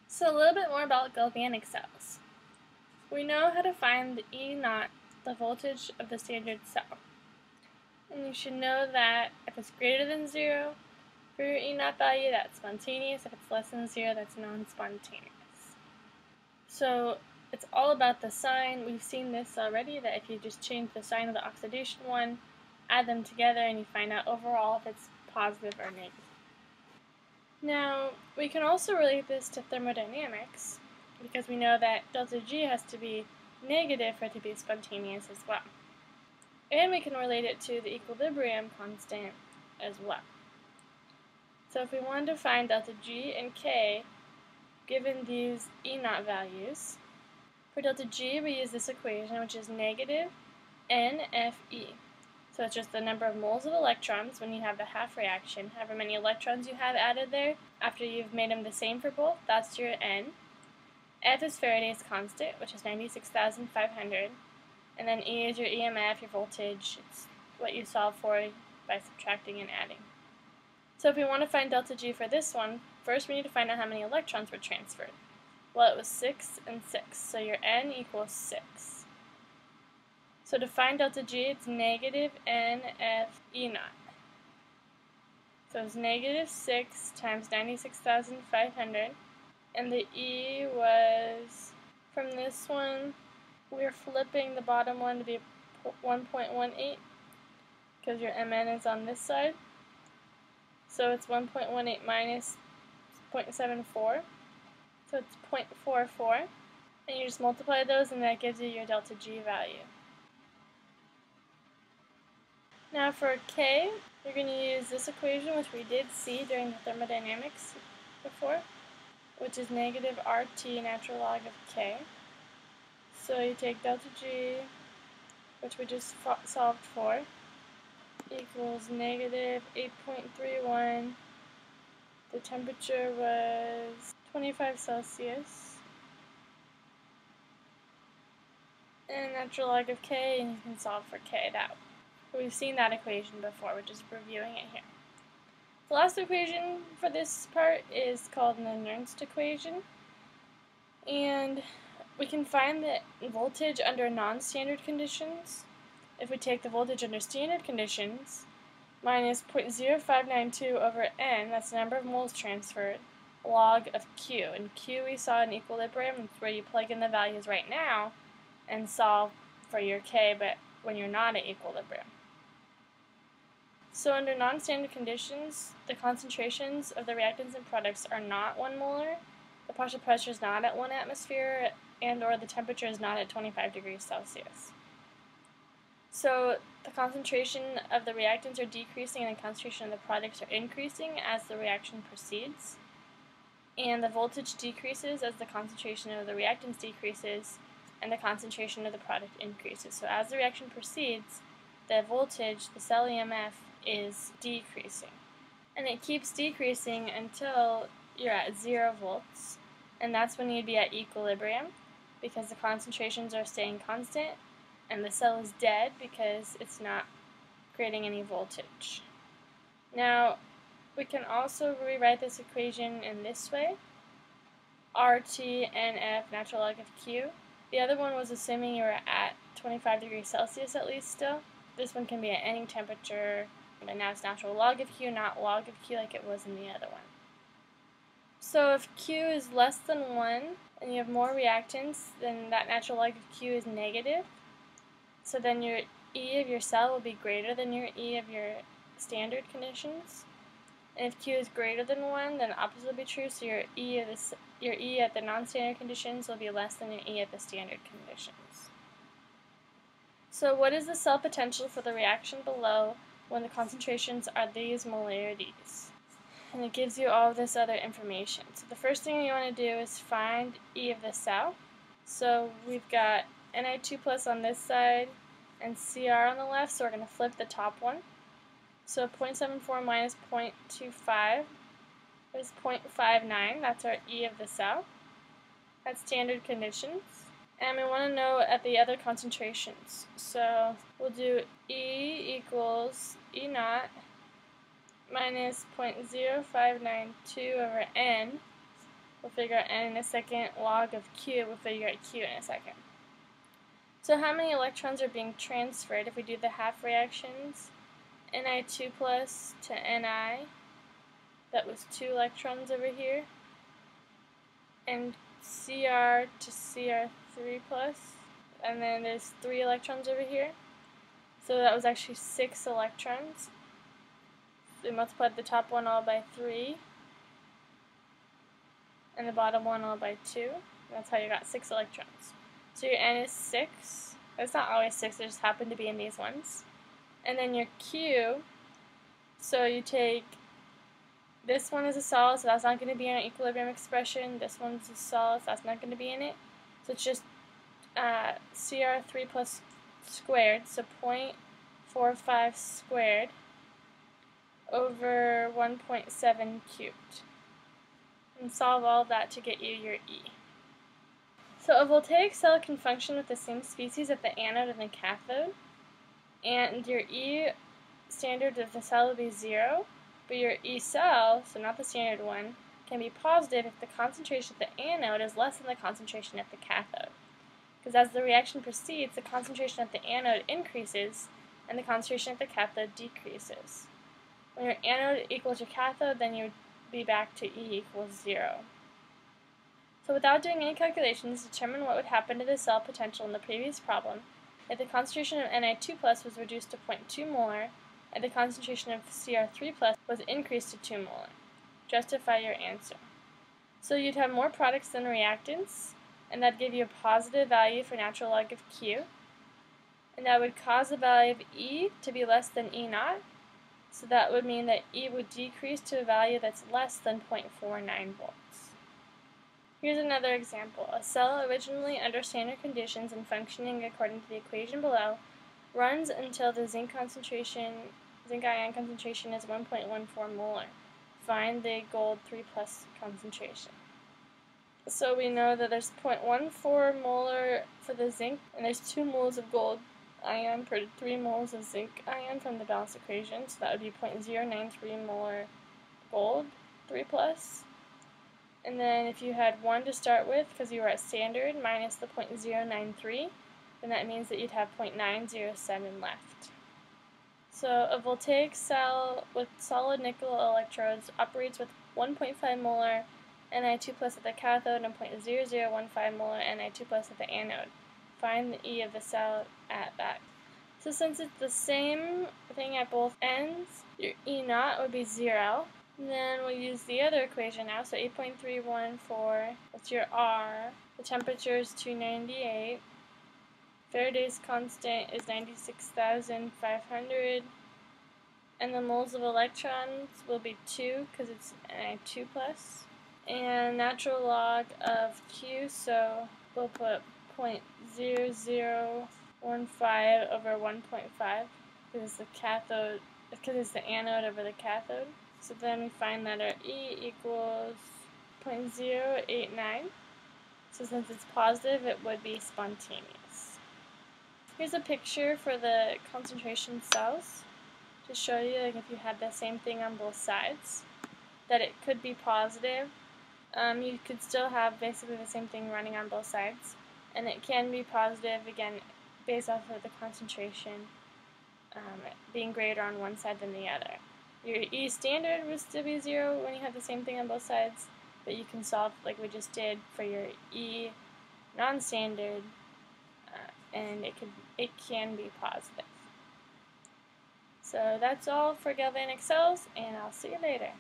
So a little bit more about galvanic cells. We know how to find the E naught, the voltage of the standard cell. And you should know that if it's greater than 0 for your E naught value, that's spontaneous. If it's less than 0, that's non-spontaneous. So it's all about the sign. We've seen this already, that if you just change the sign of the oxidation one, add them together, and you find out overall if it's positive or negative. Now, we can also relate this to thermodynamics, because we know that delta G has to be negative for it to be spontaneous as well. And we can relate it to the equilibrium constant as well. So if we wanted to find delta G and K, given these E naught values, for delta G we use this equation, which is negative NFE. So it's just the number of moles of electrons when you have the half reaction. However many electrons you have added there, after you've made them the same for both, that's your N. F is Faraday's constant, which is 96,500. And then E is your EMF, your voltage. It's what you solve for by subtracting and adding. So if we want to find delta G for this one, first we need to find out how many electrons were transferred. Well, it was 6 and 6, so your N equals 6. So to find delta G, it's negative NF E naught. So it's negative 6 times 96,500. And the E was, from this one, we're flipping the bottom one to be 1.18 because your Mn is on this side. So it's 1.18 minus 0.74. So it's 0.44. And you just multiply those and that gives you your delta G value. Now for K, you're going to use this equation, which we did see during the thermodynamics before, which is negative RT natural log of K. So you take delta G, which we just solved for, equals negative 8.31. The temperature was 25 Celsius. And natural log of K, and you can solve for K that way. We've seen that equation before, we're just reviewing it here. The last equation for this part is called the Nernst equation. And we can find the voltage under non-standard conditions. If we take the voltage under standard conditions, minus 0.0592 over N, that's the number of moles transferred, log of Q. And Q we saw in equilibrium, it's where you plug in the values right now and solve for your K, but when you're not at equilibrium. So under non-standard conditions, the concentrations of the reactants and products are not 1 molar, the partial pressure is not at 1 atmosphere, and or the temperature is not at 25 degrees Celsius. So the concentration of the reactants are decreasing and the concentration of the products are increasing as the reaction proceeds. And the voltage decreases as the concentration of the reactants decreases and the concentration of the product increases. So as the reaction proceeds, the voltage, the cell EMF, is decreasing. And it keeps decreasing until you're at 0 volts. And that's when you'd be at equilibrium because the concentrations are staying constant and the cell is dead because it's not creating any voltage. Now, we can also rewrite this equation in this way. RT NF natural log of Q. The other one was assuming you were at 25 degrees Celsius at least still. This one can be at any temperature, and now it's natural log of Q, not log of Q like it was in the other one. So if Q is less than 1 and you have more reactants, then that natural log of Q is negative. So then your E of your cell will be greater than your E of your standard conditions. And if Q is greater than 1, then the opposite will be true, so your E at the non-standard conditions will be less than your E at the standard conditions. So what is the cell potential for the reaction below when the concentrations are these molarities? And it gives you all of this other information. So the first thing you want to do is find E of the cell. So we've got Ni2 plus on this side and Cr on the left, so we're going to flip the top one. So 0.74 minus 0.25 is 0.59. That's our E of the cell. That's standard conditions. And we want to know at the other concentrations. So we'll do E equals E naught minus 0.0592 over N. we'll figure out n in a second. Log of q, we'll figure out q in a second. So how many electrons are being transferred if we do the half reactions? Ni2 plus to Ni, that was 2 electrons over here, and Cr to Cr3 plus, and then there's 3 electrons over here, so that was actually 6 electrons. We multiplied the top one all by 3, and the bottom one all by 2. That's how you got 6 electrons. So your N is 6. It's not always 6, it just happened to be in these ones. And then your Q, so you take, this one is a solid, so that's not going to be in our equilibrium expression. This one's a solid, so that's not going to be in it. So it's just Cr3 plus squared, so 0.45 squared over 1.7 cubed. And solve all of that to get you your E. So a voltaic cell can function with the same species at the anode and the cathode, and your E standard of the cell will be 0, but your E cell, so not the standard one, can be positive if the concentration at the anode is less than the concentration at the cathode. Because as the reaction proceeds, the concentration at the anode increases and the concentration at the cathode decreases. When your anode equals your cathode, then you would be back to E equals 0. So without doing any calculations, determine what would happen to the cell potential in the previous problem if the concentration of Ni2 plus was reduced to 0.2 molar and the concentration of Cr3 plus was increased to 2 molar. Justify your answer. So you'd have more products than reactants, and that'd give you a positive value for natural log of Q, and that would cause the value of E to be less than E naught, so that would mean that E would decrease to a value that's less than 0.49 volts. Here's another example. A cell originally under standard conditions and functioning according to the equation below runs until the zinc ion concentration is 1.14 molar. Find the gold 3 plus concentration. So we know that there's 0.14 molar for the zinc, and there's 2 moles of gold ion per 3 moles of zinc ion from the balanced equation, so that would be 0.093 molar gold 3 plus. And then if you had 1 to start with, because you were at standard, minus the 0.093, then that means that you'd have 0.907 left. So a voltaic cell with solid nickel electrodes operates with 1.5 molar Ni2 plus at the cathode and 0.0015 molar Ni2 plus at the anode. Find the E of the cell at that. So since it's the same thing at both ends, your E naught would be 0. And then we'll use the other equation now, so 8.314, that's your R. The temperature is 298. Faraday's constant is 96,500. And the moles of electrons will be 2, because it's Ni2 plus. And natural log of Q, so we'll put 0.0015 over 1.5, because it's the cathode, because it's the anode over the cathode. So then we find that our E equals 0.089. So since it's positive, it would be spontaneous. Here's a picture for the concentration cells to show you, like, if you had the same thing on both sides, that it could be positive. You could still have basically the same thing running on both sides, and it can be positive, again, based off of the concentration being greater on one side than the other. Your E standard would still be 0 when you have the same thing on both sides, but you can solve like we just did for your E non-standard, and it can be positive. So that's all for galvanic cells, and I'll see you later.